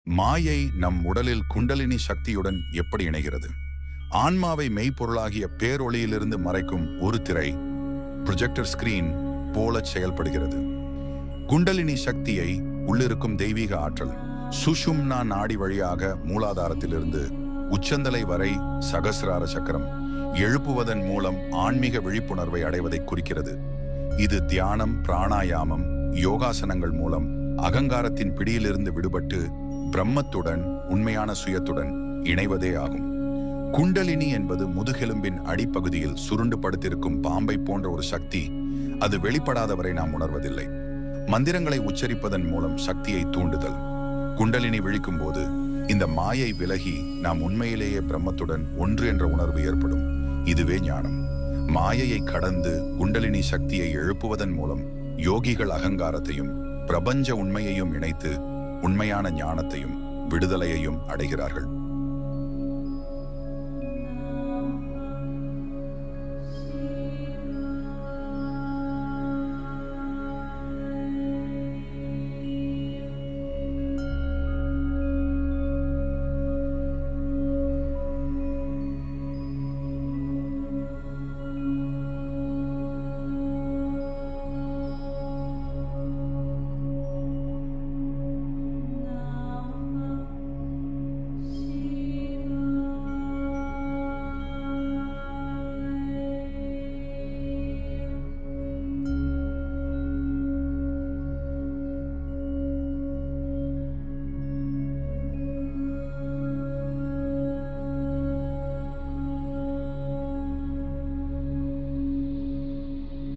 மாயை நம் உடலில் குண்டலினி சக்தியுடன் எப்படி இணைகிறது? ஆன்மாவை மெய்ப்பொருளாகிய பேரொளியிலிருந்து மறைக்கும் ஒரு திரை, ப்ரொஜெக்டர் ஸ்கிரீன் போலச் செயல்படுகிறது. குண்டலினி சக்தியை உள்ளிருக்கும் தெய்வீக ஆற்றல் சுஷும்னா நாடி வழியாக மூலாதாரத்திலிருந்து உச்சந்தலை வரை சகசிரார சக்கரம் எழுப்புவதன் மூலம் ஆன்மீக விழிப்புணர்வை அடைவதை குறிக்கிறது. இது தியானம், பிராணாயாமம், யோகாசனங்கள் மூலம் அகங்காரத்தின் பிடியிலிருந்து விடுபட்டு பிரம்மத்துடன், உண்மையான சுயத்துடன் இணைவதே ஆகும். குண்டலினி என்பது முதுகெலும்பின் அடிப்பகுதியில் சுருண்டு படுத்திருக்கும் பாம்பை போன்ற ஒரு சக்தி. அது வெளிப்படாதவரை நாம் உணர்வதில்லை. மந்திரங்களை உச்சரிப்பதன் மூலம் சக்தியை தூண்டுதல். குண்டலினி விழிக்கும் போது இந்த மாயை விலகி நாம் உண்மையிலேயே பிரம்மத்துடன் ஒன்று என்ற உணர்வு ஏற்படும். இதுவே ஞானம். மாயையை கடந்து குண்டலினி சக்தியை எழுப்புவதன் மூலம் யோகிகள் அகங்காரத்தையும் பிரபஞ்ச உண்மையையும் இணைத்து உண்மையான ஞானத்தையும் விடுதலையையும் அடைகிறார்கள்.